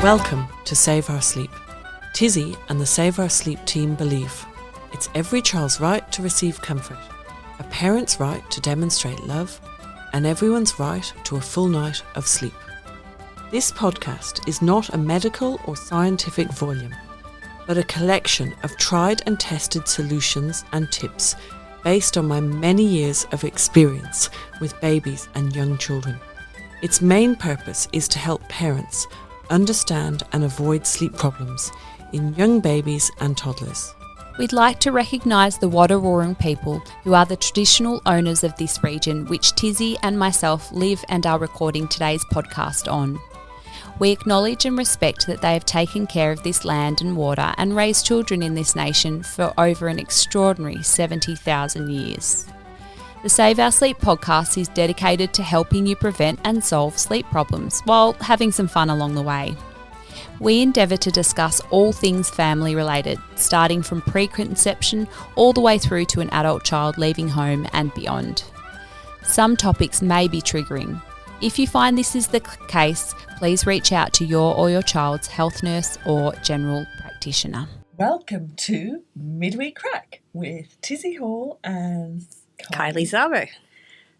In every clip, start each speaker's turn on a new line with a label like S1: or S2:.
S1: Welcome to Save Our Sleep. Tizzie and the Save Our Sleep team believe it's every child's right to receive comfort, a parent's right to demonstrate love, and everyone's right to a full night of sleep. This podcast is not a medical or scientific volume, but a collection of tried and tested solutions and tips based on my many years of experience with babies and young children. Its main purpose is to help parents understand and avoid sleep problems in young babies and toddlers.
S2: We'd like to recognise the Wadawurrung people who are the traditional owners of this region, which Tizzie and myself live and are recording today's podcast on. We acknowledge and respect that they have taken care of this land and water and raised children in this nation for over an extraordinary 70,000 years. The Save Our Sleep podcast is dedicated to helping you prevent and solve sleep problems while having some fun along the way. We endeavour to discuss all things family related, starting from pre-conception all the way through to an adult child leaving home and beyond. Some topics may be triggering. If you find this is the case, please reach out to your or your child's health nurse or general practitioner.
S1: Welcome to Midweek Craic with Tizzie Hall and
S3: KylieAll.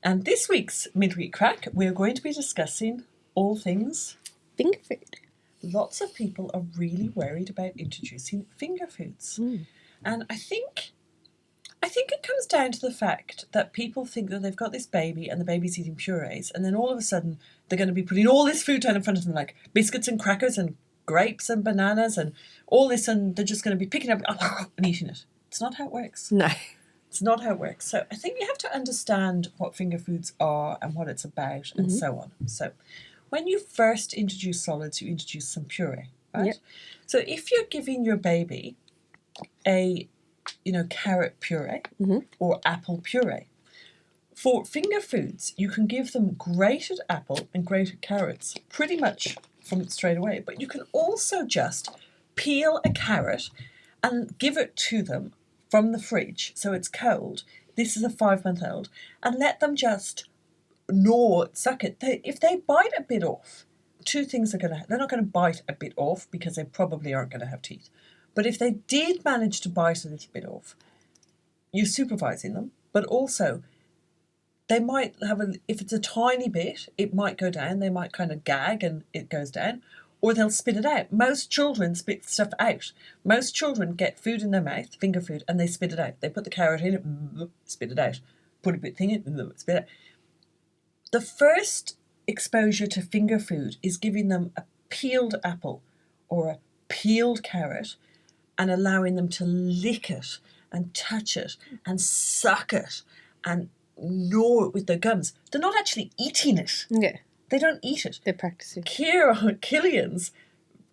S1: And this week's Midweek Craic, we're going to be discussing all things
S3: Finger food.
S1: Lots of people are really worried about introducing finger foods. And I think it comes down to the fact that people think that they've got this baby and the baby's eating purees, and then all of a sudden they're going to be putting all this food down in front of them, like biscuits and crackers and grapes and bananas and all this, and they're just going to be picking up and eating it. It's not how it works.
S3: No.
S1: It's not how it works. So I think you have to understand what finger foods are and what it's about and so on. So when you first introduce solids, you introduce some puree, right?
S3: Yep.
S1: So if you're giving your baby a, carrot puree or apple puree, for finger foods, you can give them grated apple and grated carrots pretty much from straight away. But you can also just peel a carrot and give it to them from the fridge, so it's cold. This is a 5-month-old, and let them just suck it. If they bite a bit off, two things are going to happen. They're not going to bite a bit off because they probably aren't going to have teeth. But if they did manage to bite a little bit off, you're supervising them, but also they might have if it's a tiny bit, it might go down. They might kind of gag and it goes down, or they'll spit it out. Most children spit stuff out. Most children get food in their mouth, finger food, and they spit it out. They put the carrot in, spit it out. Put a bit thing in, spit it out. The first exposure to finger food is giving them a peeled apple or a peeled carrot and allowing them to lick it and touch it and suck it and gnaw it with their gums. They're not actually eating it.
S3: Yeah.
S1: They don't eat it.
S3: They're practicing.
S1: KylieAll's,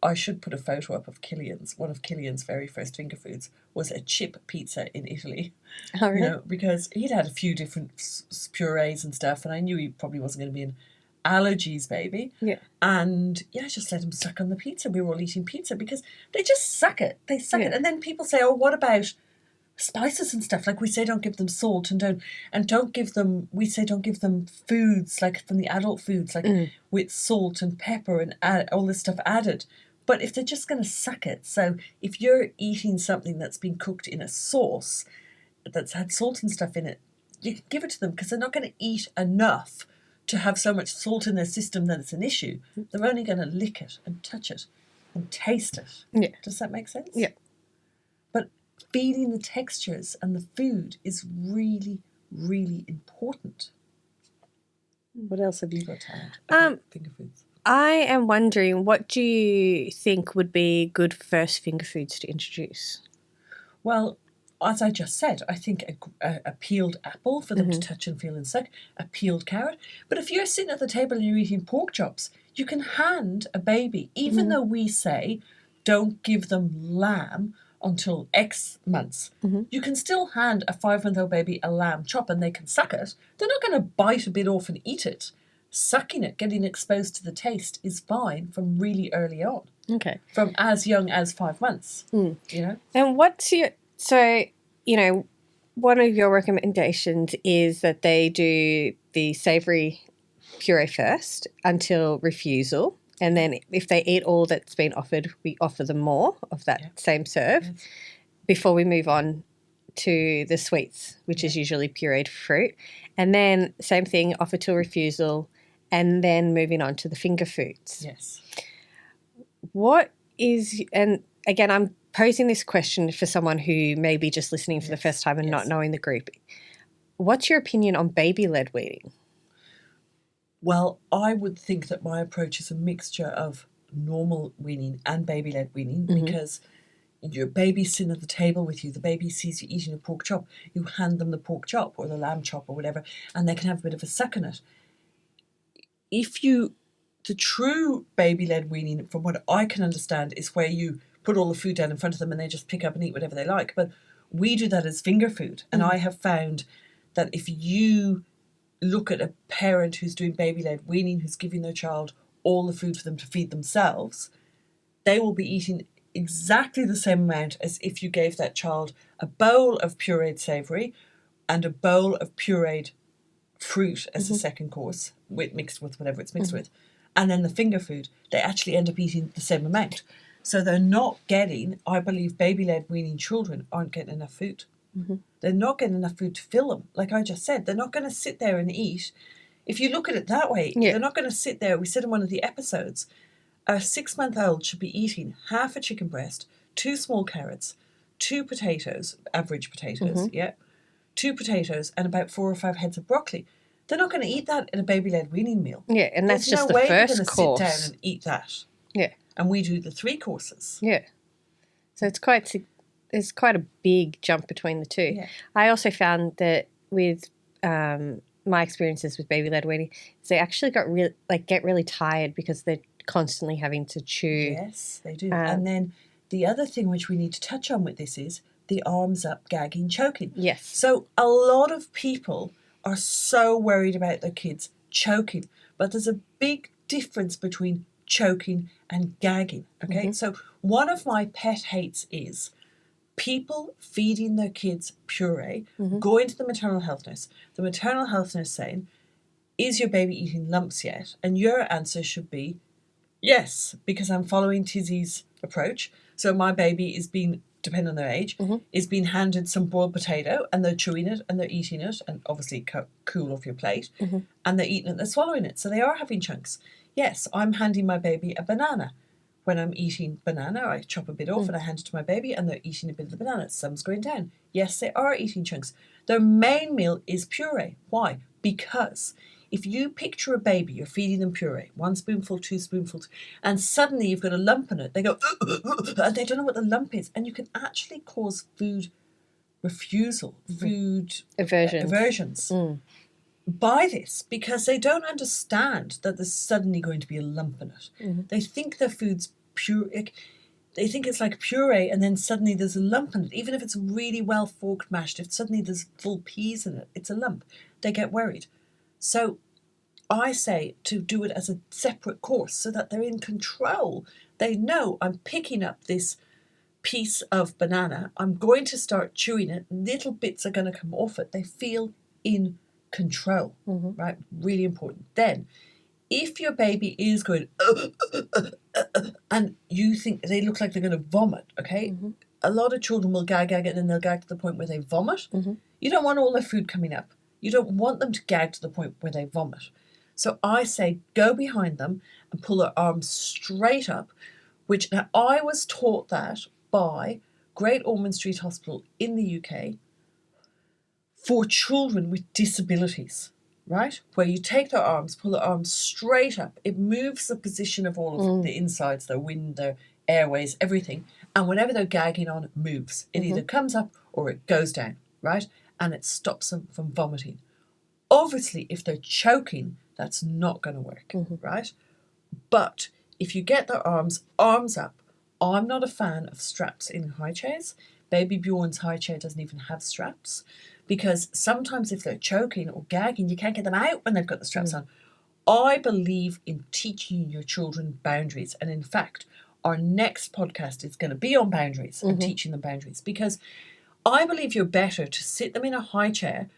S1: I should put a photo up of KylieAll's. One of KylieAll's very first finger foods was a chip pizza in Italy.
S3: Oh, really?
S1: Because he'd had a few different purees and stuff, and I knew he probably wasn't going to be an allergies baby.
S3: Yeah.
S1: And I just let him suck on the pizza. We were all eating pizza because they just suck it. They suck it. And then people say, oh, what about spices and stuff? Like we say don't give them salt and don't give them foods like from the adult foods like with salt and pepper and all this stuff added. But if they're just going to suck it, so if you're eating something that's been cooked in a sauce that's had salt and stuff in it, you can give it to them because they're not going to eat enough to have so much salt in their system that it's an issue. They're only going to lick it and touch it and taste it.
S3: Yeah.
S1: Does that make sense?
S3: Yeah.
S1: But feeling the textures and the food is really, really important. What else have you got to add about finger foods?
S3: I am wondering, what do you think would be good first finger foods to introduce?
S1: Well, as I just said, I think a peeled apple for them to touch and feel and suck, a peeled carrot. But if you're sitting at the table and you're eating pork chops, you can hand a baby, even though we say don't give them lamb until X months, you can still hand a 5-month-old baby a lamb chop and they can suck it. They're not going to bite a bit off and eat it. Sucking it, getting exposed to the taste is fine from really early on.
S3: Okay.
S1: From as young as 5 months,
S3: And what's your... So, one of your recommendations is that they do the savoury puree first until refusal, And then if they eat all that's been offered, we offer them more of that same serve before we move on to the sweets, which is usually pureed fruit. And then same thing, offer till refusal, and then moving on to the finger foods.
S1: Yes.
S3: What is, and again, I'm posing this question for someone who may be just listening for the first time and not knowing the group. What's your opinion on baby-led weaning?
S1: Well, I would think that my approach is a mixture of normal weaning and baby-led weaning because your baby's sitting at the table with you, the baby sees you eating a pork chop, you hand them the pork chop or the lamb chop or whatever, and they can have a bit of a suck on it. The true baby-led weaning, from what I can understand, is where you put all the food down in front of them and they just pick up and eat whatever they like. But we do that as finger food. And I have found that if you look at a parent who's doing baby-led weaning, who's giving their child all the food for them to feed themselves, they will be eating exactly the same amount as if you gave that child a bowl of pureed savoury and a bowl of pureed fruit as a second course, mixed with whatever it's mixed with, and then the finger food. They actually end up eating the same amount. So they're not getting, I believe, baby-led weaning children aren't getting enough food. They're not getting enough food to fill them. Like I just said, they're not going to sit there and eat. If you look at it that way, they're not going to sit there. We said in one of the episodes, a 6-month-old should be eating half a chicken breast, 2 small carrots, 2 potatoes, average potatoes, 2 potatoes, and about 4 or 5 heads of broccoli. They're not going to eat that in a baby-led weaning meal.
S3: Yeah, and that's
S1: There's
S3: just
S1: no
S3: the
S1: way they're
S3: first
S1: going to
S3: course.
S1: sit down and eat that.
S3: Yeah.
S1: And we do the 3 courses.
S3: Yeah. So it's quite a big jump between the two.
S1: Yeah.
S3: I also found that with my experiences with baby-led weaning, they actually get really tired because they're constantly having to chew.
S1: Yes, they do. And then the other thing which we need to touch on with this is the arms up, gagging, choking.
S3: Yes.
S1: So a lot of people are so worried about their kids choking, but there's a big difference between choking and gagging, okay? So one of my pet hates is people feeding their kids puree, going to the maternal health nurse saying, is your baby eating lumps yet? And your answer should be, yes, because I'm following Tizzie's approach. So my baby is being, depending on their age, is being handed some boiled potato and they're chewing it and they're eating it and obviously cool off your plate and they're eating it, they're swallowing it. So they are having chunks. Yes, I'm handing my baby a banana. When I'm eating banana, I chop a bit off and I hand it to my baby and they're eating a bit of the banana. Some's going down. Yes, they are eating chunks. Their main meal is puree. Why? Because if you picture a baby, you're feeding them puree, 1 spoonful, 2 spoonfuls, and suddenly you've got a lump in it, they go, and they don't know what the lump is. And you can actually cause food refusal, food aversions by this, because they don't understand that there's suddenly going to be a lump in it. They think their food's pure. They think it's like puree and then suddenly there's a lump in it. Even if it's really well forked mashed, if suddenly there's full peas in it, it's a lump. They get worried. So I say to do it as a separate course so that they're in control. They know I'm picking up this piece of banana. I'm going to start chewing it. Little bits are going to come off it. They feel in control, right? Really important. Then, if your baby is going, and you think they look like they're going to vomit, okay? A lot of children will gag, and then they'll gag to the point where they vomit. You don't want all their food coming up. You don't want them to gag to the point where they vomit. So I say go behind them and pull their arms straight up, which now I was taught that by Great Ormond Street Hospital in the UK for children with disabilities, right? Where you take their arms, pull their arms straight up. It moves the position of all of the insides, their wind, their airways, everything. And whenever they're gagging on, it moves. It either comes up or it goes down, right? And it stops them from vomiting. Obviously, if they're choking, that's not going to work, right? But if you get their arms up, I'm not a fan of straps in high chairs. Baby Bjorn's high chair doesn't even have straps because sometimes if they're choking or gagging, you can't get them out when they've got the straps on. I believe in teaching your children boundaries. And in fact, our next podcast is going to be on boundaries and teaching them boundaries, because I believe you're better to sit them in a high chair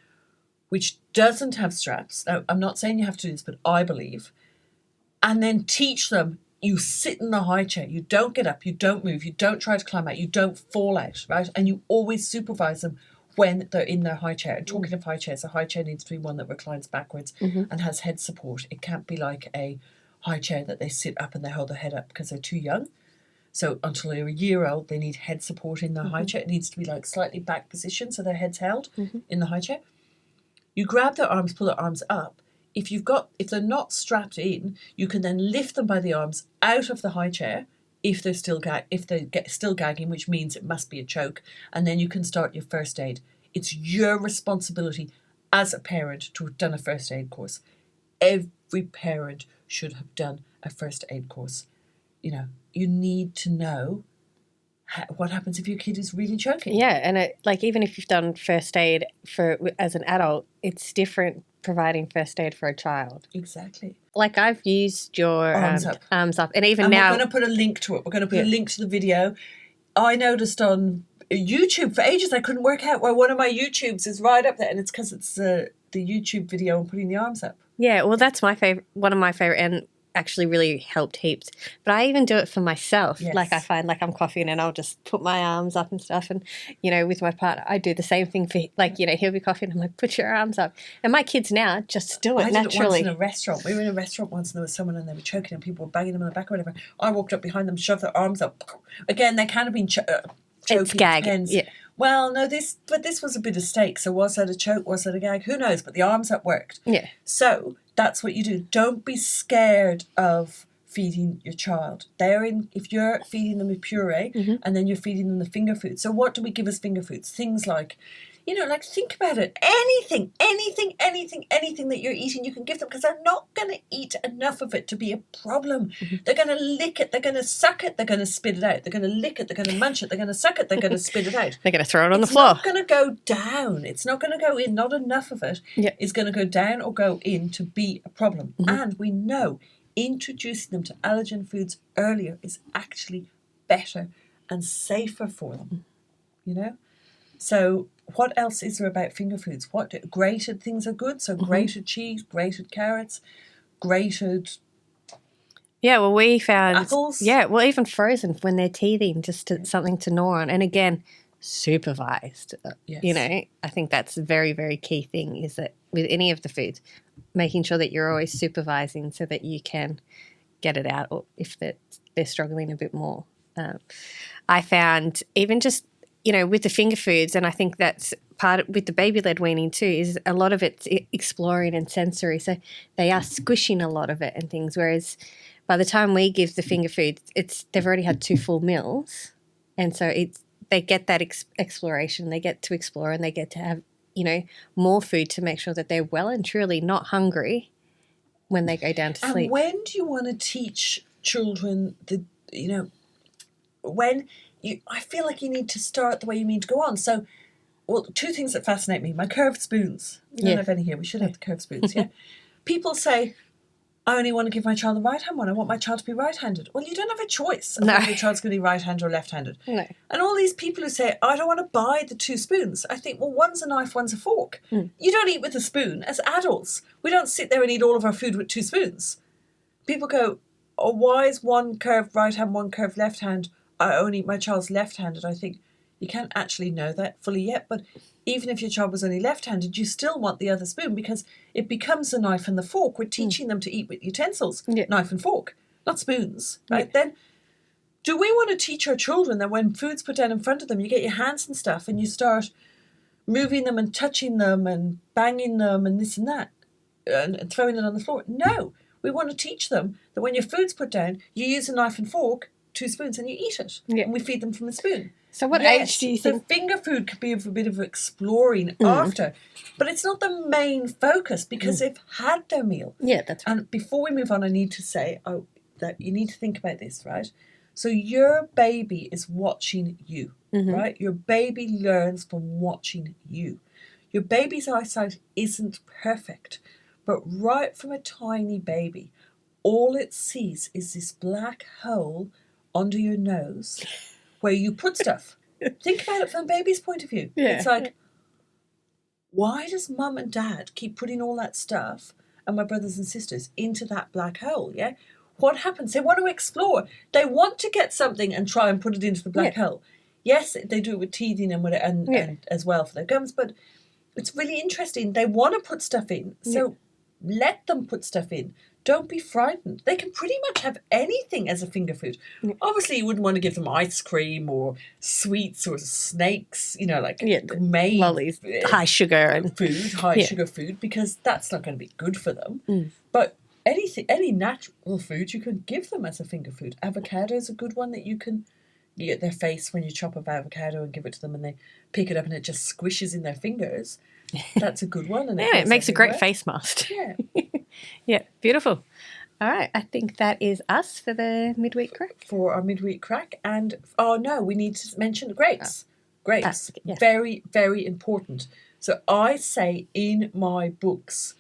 S1: which doesn't have straps. Now, I'm not saying you have to do this, but I believe. And then teach them you sit in the high chair. You don't get up. You don't move. You don't try to climb out. You don't fall out, right? And you always supervise them when they're in their high chair. And talking of high chairs, a high chair needs to be one that reclines backwards and has head support. It can't be like a high chair that they sit up and they hold their head up because they're too young. So until they're a year old, they need head support in their high chair. It needs to be like slightly back position so their head's held in the high chair. You grab their arms, pull their arms up. If they're not strapped in, you can then lift them by the arms out of the high chair if they're still still gagging, which means it must be a choke, and then you can start your first aid. It's your responsibility as a parent to have done a first aid course. Every parent should have done a first aid course. You know, you need to know what happens if your kid is really choking.
S3: Yeah, and even if you've done first aid as an adult, it's different providing first aid for a child.
S1: Exactly.
S3: Like I've used your arms up, and
S1: even now we're going to put a link to it. We're going to put a link to the video. I noticed on YouTube for ages I couldn't work out why one of my YouTubes is right up there, and it's because it's the YouTube video on putting the arms up.
S3: Yeah, well, that's my favorite. One of my favorite, and actually really helped heaps. But I even do it for myself.
S1: Yes.
S3: Like I find like I'm coughing and I'll just put my arms up and stuff. And, you know, with my partner, I do the same thing for, like, you know, he'll be coughing. I'm like, put your arms up. And my kids now just do it naturally.
S1: I did it once in a restaurant. We were in a restaurant once and there was someone and they were choking and people were banging them on the back or whatever. I walked up behind them, shoved their arms up. Again, they kind of been choking.
S3: It's gag. Yeah.
S1: Well, no, this was a bit of stake. So was that a choke? Was that a gag? Who knows? But the arms up worked.
S3: Yeah.
S1: So that's what you do. Don't be scared of feeding your child. If you're feeding them a puree and then you're feeding them the finger food. So what do we give as finger foods? Things like, you know, like think about it. Anything that you're eating, you can give them because they're not going to eat enough of it to be a problem. They're going to lick it. They're going to suck it. They're going to spit it out. They're going to lick it. They're going to munch it. They're going to suck it. They're going to spit it out.
S3: They're going to throw it on the floor.
S1: It's not going to go down. It's not going to go in. Not enough of it is going to go down or go in to be a problem. And we know introducing them to allergen foods earlier is actually better and safer for them, you know? So what else is there about finger foods? Grated things are good. So grated cheese, grated carrots, grated
S3: we found
S1: apples.
S3: Yeah, well, even frozen when they're teething, just something to gnaw on. And again, supervised.
S1: Yes.
S3: You know, I think that's a very, very key thing is that with any of the foods, making sure that you're always supervising so that you can get it out or if they're struggling a bit more. I found even just, you know, with the finger foods, and I think that's with the baby-led weaning too, is a lot of it's exploring and sensory. So they are squishing a lot of it and things, whereas by the time we give the finger foods, they've already had 2 full meals, and so they get that exploration, they get to explore and they get to have, you know, more food to make sure that they're well and truly not hungry when they go down to sleep.
S1: And when do you want to teach children I feel like you need to start the way you mean to go on. So, 2 things that fascinate me. My curved spoons. We don't have any here. We should have the curved spoons, yeah? People say, I only want to give my child the right hand one. I want my child to be right-handed. Well, you don't have a choice of whether your child's going to be right-handed or left-handed.
S3: No.
S1: And all these people who say, I don't want to buy the 2 spoons. I think, well, one's a knife, one's a fork. You don't eat with a spoon. As adults, we don't sit there and eat all of our food with 2 spoons. People go, oh, why is one curved right hand, one curved left hand? I only eat my child's left-handed. I think you can't actually know that fully yet, but even if your child was only left-handed, you still want the other spoon because it becomes a knife and the fork. We're teaching them to eat with utensils, knife and fork, not spoons, right? Yeah. Then do we want to teach our children that when food's put down in front of them, you get your hands and stuff and you start moving them and touching them and banging them and this and that and throwing it on the floor? No, we want to teach them that when your food's put down, you use a knife and fork, 2 spoons, and you eat it. Yeah. And we feed them from the spoon.
S3: So what age do you think?
S1: So finger food could be a bit of exploring after, but it's not the main focus because they've had their meal.
S3: Yeah, that's right.
S1: And before we move on, I need to say that you need to think about this, right? So your baby is watching you, right? Your baby learns from watching you. Your baby's eyesight isn't perfect, but right from a tiny baby, all it sees is this black hole under your nose where you put stuff. Think about it from a baby's point of view. Yeah. It's like, why does mum and dad keep putting all that stuff and my brothers and sisters into that black hole, yeah? what happens? They want to explore. They want to get something and try and put it into the black hole. Yes, they do it with teething and as well for their gums, but it's really interesting. They want to put stuff in, so let them put stuff in. Don't be frightened. They can pretty much have anything as a finger food. Obviously, you wouldn't want to give them ice cream or sweets or snakes, like made
S3: lollies, high sugar
S1: sugar food, because that's not going to be good for them. But any natural food you can give them as a finger food. Avocado is a good one that you get their face when you chop up avocado and give it to them, and they pick it up and it just squishes in their fingers. That's a good one. And
S3: it makes a great face mask.
S1: Yeah.
S3: Yeah, beautiful. All right, I think that is us for the midweek crack.
S1: For our midweek crack. And, we need to mention grapes. Grapes.
S3: Yes.
S1: Very, very important. So I say in my books,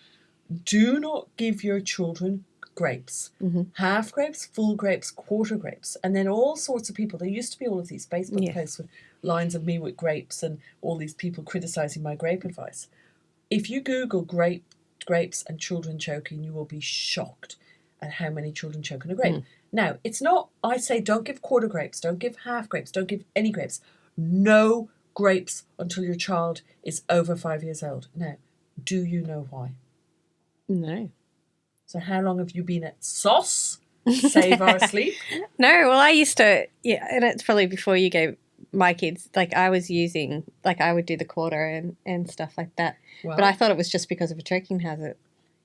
S1: do not give your children grapes. Half grapes, full grapes, quarter grapes. And then all sorts of people, there used to be all of these Facebook posts with lines of me with grapes and all these people criticising my grape advice. If you Google grapes and children choking, you will be shocked at how many children choke on a grape. Now, it's not, I say don't give quarter grapes, don't give half grapes, don't give any grapes. No grapes until your child is over 5 years old. Now, do you know why?
S3: No.
S1: So how long have you been at sauce? Save our sleep?
S3: No, well, I used to, and it's probably before you gave my kids, I was using, I would do the quarter and stuff like that.
S1: Well,
S3: but I thought it was just because of a choking hazard.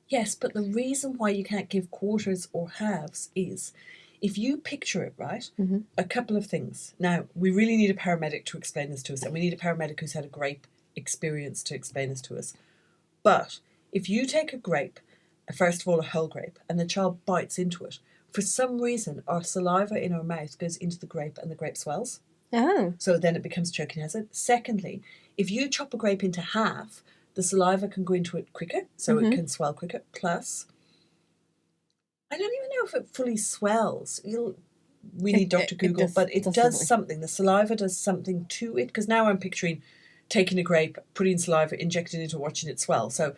S1: Yes, but the reason why you can't give quarters or halves is, if you picture it, right, a couple of things. Now, we really need a paramedic to explain this to us, and we need a paramedic who's had a grape experience to explain this to us. But if you take a grape, first of all a whole grape, and the child bites into it, for some reason our saliva in our mouth goes into the grape and the grape swells.
S3: Oh.
S1: So then it becomes choking hazard. Secondly, if you chop a grape into half, the saliva can go into it quicker, so it can swell quicker. Plus, I don't even know if it fully swells. We need Dr. Google, but it does something. The saliva does something to it, because now I'm picturing taking a grape, putting saliva, injecting it, or watching it swell. So,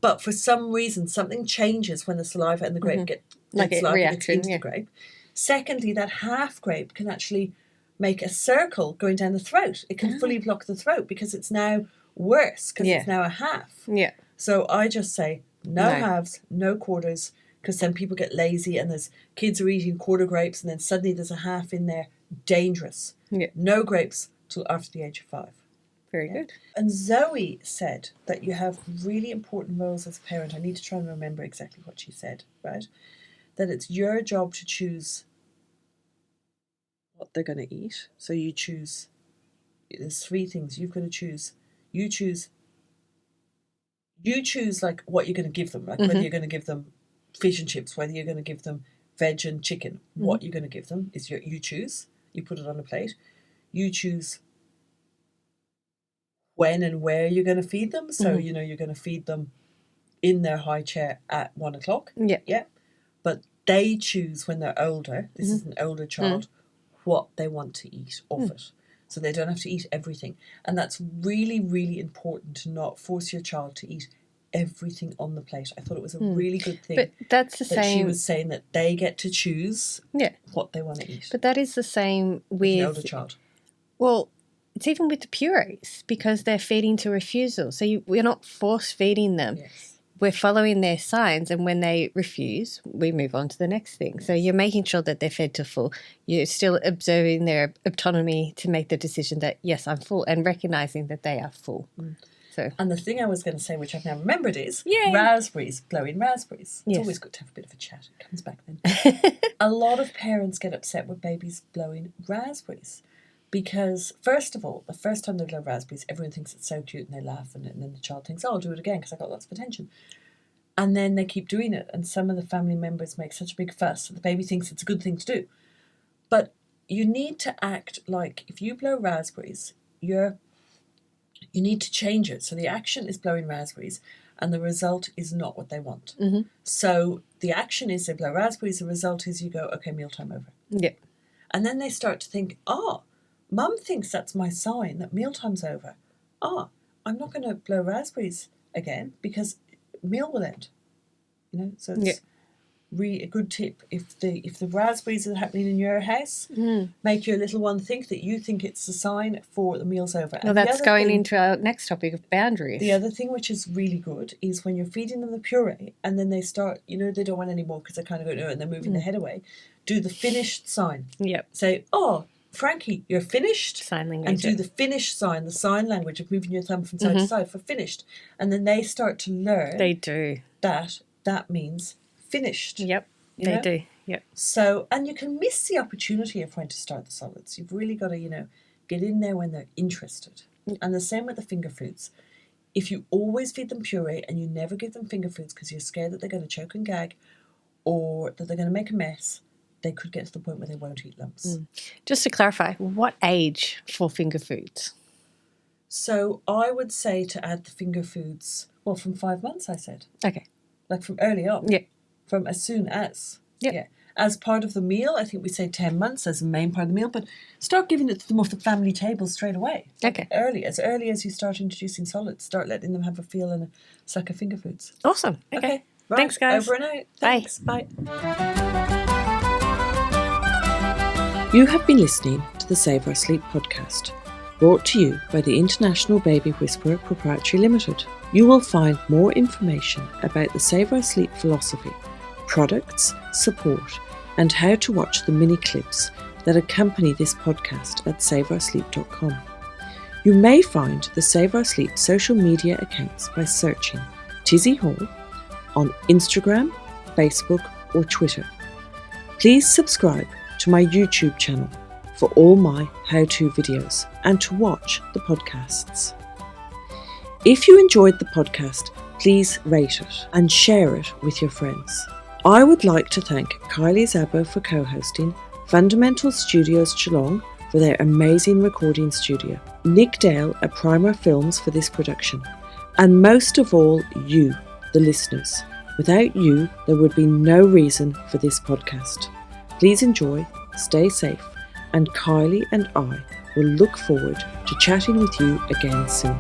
S1: but for some reason, something changes when the saliva and the grape get
S3: reaction
S1: into the grape. Secondly, that half grape can actually make a circle going down the throat. It can fully block the throat because it's now worse, because it's now a half.
S3: Yeah.
S1: So I just say no halves, no quarters, because then people get lazy and there's kids are eating quarter grapes and then suddenly there's a half in there. Dangerous.
S3: Yeah.
S1: No grapes till after the age of 5.
S3: Very good.
S1: And Zoe said that you have really important roles as a parent. I need to try and remember exactly what she said, right? That it's your job to choose what they're going to eat. So you choose, there's 3 things you've got to choose. You choose like what you're going to give them, like whether you're going to give them fish and chips, whether you're going to give them veg and chicken. What you're going to give them is you choose. You put it on a plate. You choose when and where you're going to feed them. So, you're going to feed them in their high chair at 1 o'clock.
S3: Yeah.
S1: Yeah. But they choose when they're older, this is an older child, what they want to eat off it. So they don't have to eat everything. And that's really, really important, to not force your child to eat everything on the plate. I thought it was a really good thing.
S3: But that's the
S1: that
S3: same.
S1: She was saying that they get to choose what they want to eat.
S3: But that is the same with
S1: an older child.
S3: Well, it's even with the purees, because they're feeding to refusal. So we're not force feeding them.
S1: Yes.
S3: We're following their signs, and when they refuse, we move on to the next thing. So you're making sure that they're fed to full. You're still observing their autonomy to make the decision that, yes, I'm full, and recognising that they are full. So,
S1: and the thing I was going to say, which I've now remembered, is raspberries, blowing raspberries. It's always good to have a bit of a chat. It comes back then. A lot of parents get upset with babies blowing raspberries. Because, first of all, the first time they blow raspberries, everyone thinks it's so cute and they laugh, and then the child thinks, I'll do it again because I got lots of attention. And then they keep doing it, and some of the family members make such a big fuss that the baby thinks it's a good thing to do. But you need to act like, if you blow raspberries, you need to change it. So the action is blowing raspberries, and the result is not what they want. So the action is they blow raspberries, the result is you go, okay, mealtime over.
S3: Yeah.
S1: And then they start to think, Mum thinks that's my sign that mealtime's over. I'm not going to blow raspberries again because meal will end. So it's, a good tip, if the raspberries are happening in your house, make your little one think that you think it's a sign for the meal's over.
S3: Well, that's going into our next topic of boundaries.
S1: The other thing which is really good is when you're feeding them the puree and then they start, they don't want any more because they kind of go, no, and they're moving their head away, do the finished sign.
S3: Yep.
S1: Say, oh, Frankie, you're finished.
S3: Sign language.
S1: And do the finished sign, the sign language of moving your thumb from side to side for finished. And then they start to learn.
S3: They do.
S1: That means finished.
S3: Yep, they do. Yep.
S1: So, and you can miss the opportunity of when to start the solids. You've really got to, get in there when they're interested. And the same with the finger foods. If you always feed them puree and you never give them finger foods because you're scared that they're going to choke and gag or that they're going to make a mess, they could get to the point where they won't eat lumps.
S3: Just to clarify, what age for finger foods?
S1: So I would say to add the finger foods, from 5 months, I said.
S3: Okay.
S1: Like from early on.
S3: Yeah.
S1: From as soon as.
S3: Yep.
S1: Yeah. As part of the meal, I think we say 10 months as the main part of the meal, but start giving it to them off the family table straight away.
S3: Okay.
S1: As early as you start introducing solids, start letting them have a feel and a suck of finger foods.
S3: Awesome. Okay.
S1: Right.
S3: Thanks, guys.
S1: Over and out.
S3: Bye.
S1: Thanks. Bye. You have been listening to the Save Our Sleep podcast, brought to you by the International Baby Whisperer Proprietary Limited. You will find more information about the Save Our Sleep philosophy, products, support, and how to watch the mini clips that accompany this podcast at saveoursleep.com. You may find the Save Our Sleep social media accounts by searching Tizzie Hall on Instagram, Facebook, or Twitter. Please subscribe to my YouTube channel for all my how-to videos and to watch the podcasts. If you enjoyed the podcast, please rate it and share it with your friends. I would like to thank KylieAll for co-hosting, Fundamental Studios Geelong for their amazing recording studio, Nick Dale at Primer Films for this production, and most of all, you, the listeners. Without you, there would be no reason for this podcast. Please enjoy, stay safe, and Kylie and I will look forward to chatting with you again soon.